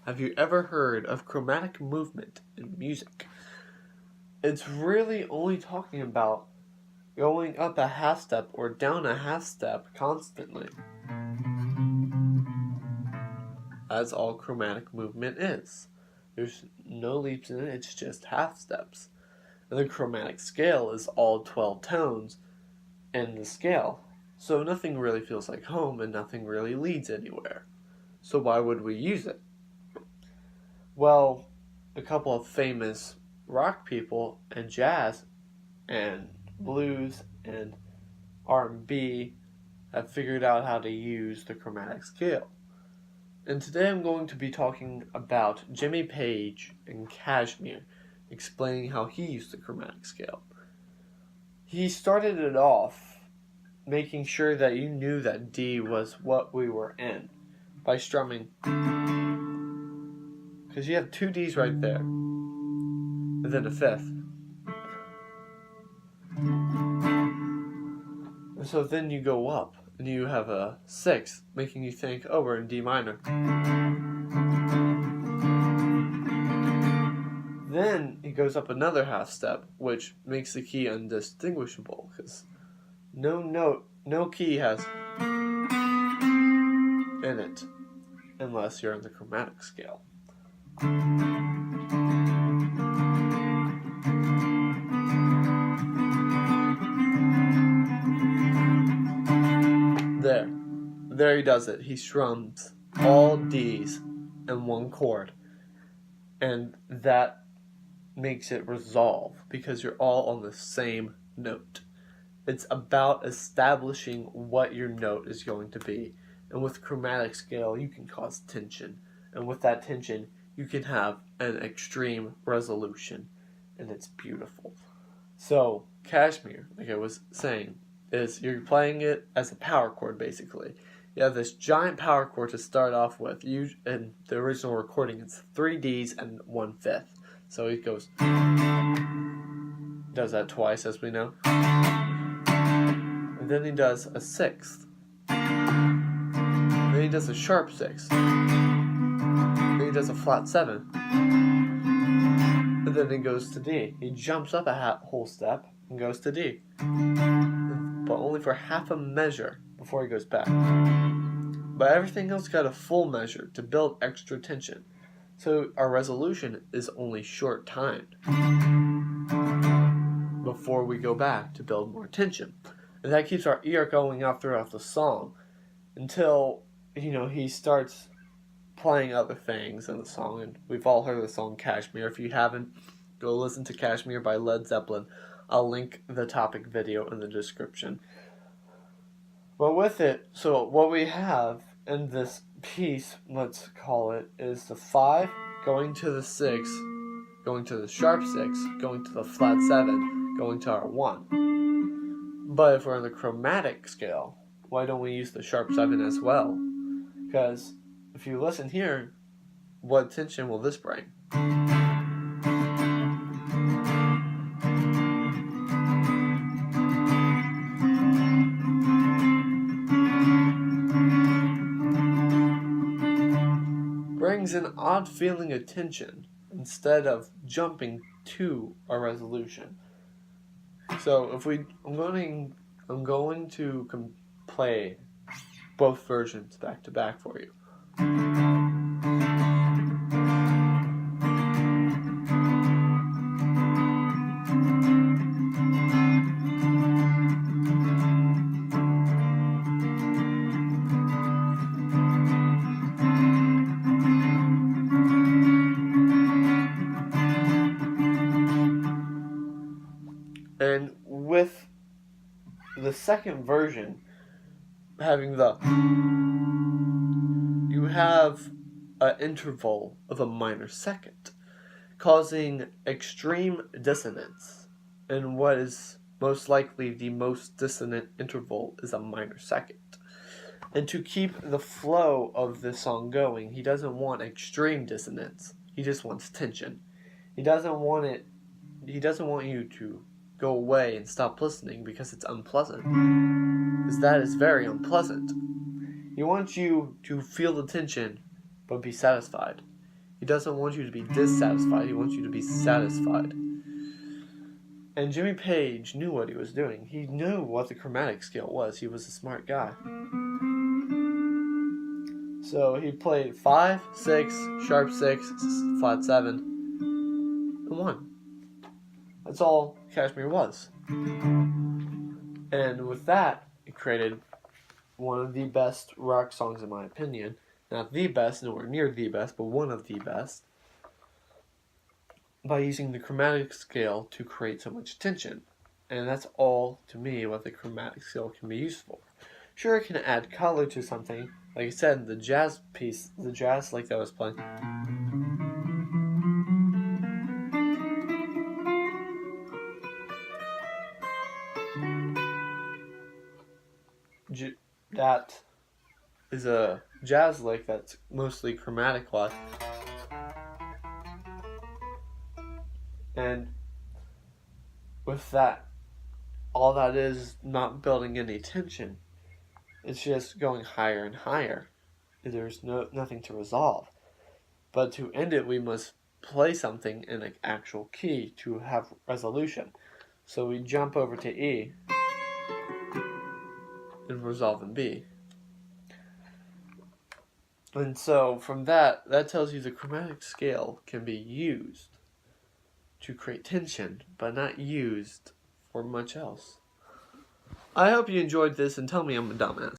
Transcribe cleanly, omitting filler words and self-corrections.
Have you ever heard of chromatic movement in music? It's really only talking about going up a half step or down a half step constantly. That's all chromatic movement is. There's no leaps in it, it's just half steps. And the chromatic scale is all 12 tones in the scale. So nothing really feels like home and nothing really leads anywhere. So why would we use it? Well, a couple of famous rock people and jazz and blues and R&B have figured out how to use the chromatic scale. And today I'm going to be talking about Jimmy Page and Kashmir, explaining how he used the chromatic scale. He started it off making sure that you knew that D was what we were in by strumming, because you have two Ds right there, and then a fifth. And so then you go up, and you have a sixth, making you think, oh, we're in D minor. Then it goes up another half step, which makes the key undistinguishable, because no key has in it, unless you're in the chromatic scale. There he does it. He strums all D's in one chord, and that makes it resolve because you're all on the same note. It's about establishing what your note is going to be, and with chromatic scale you can cause tension, and with that tension you can have an extreme resolution, and it's beautiful. So Kashmir, like I was saying, is you're playing it as a power chord basically. You have this giant power chord to start off with. In the original recording, it's 3 Ds and 1/5. So he goes, does that twice, as we know. And then he does a sixth. Then he does a sharp sixth. Then he does a flat 7. And then he goes to D. He jumps up a whole step and goes to D, but only for half a measure before he goes back. But everything else got a full measure to build extra tension. So our resolution is only short timed before we go back to build more tension. And that keeps our ear going out throughout the song until, he starts playing other things in the song. And we've all heard the song Kashmir. If you haven't, go listen to Kashmir by Led Zeppelin. I'll link the topic video in the description. But with it, so what we have in this piece, let's call it, is the 5 going to the 6, going to the sharp 6, going to the flat 7, going to our 1. But if we're in the chromatic scale, why don't we use the sharp 7 as well? Because if you listen here, what tension will this bring? Brings an odd feeling of tension instead of jumping to a resolution. So I'm going to play both versions back to back for you. And with the second version, having you have an interval of a minor second, causing extreme dissonance. And what is most likely the most dissonant interval is a minor second. And to keep the flow of the song going, he doesn't want extreme dissonance. He just wants tension. He doesn't want you to go away and stop listening because it's unpleasant. Because that is very unpleasant. He wants you to feel the tension but be satisfied. He doesn't want you to be dissatisfied, he wants you to be satisfied. And Jimmy Page knew what he was doing. He knew what the chromatic scale was. He was a smart guy. So he played 5, 6, sharp 6, flat 7, and 1. That's all Kashmir was. And with that, it created one of the best rock songs in my opinion. Not the best, nowhere near the best, but one of the best. By using the chromatic scale to create so much tension. And that's all, to me, what the chromatic scale can be used for. Sure, it can add color to something. Like I said, the jazz piece, the jazz like that I was playing. That is a jazz lick that's mostly chromatic like. And with that, all that is not building any tension. It's just going higher and higher. There's nothing to resolve. But to end it, we must play something in an actual key to have resolution. So we jump over to E and resolve in B. And so from that tells you the chromatic scale can be used to create tension, but not used for much else. I hope you enjoyed this and tell me I'm a dumbass.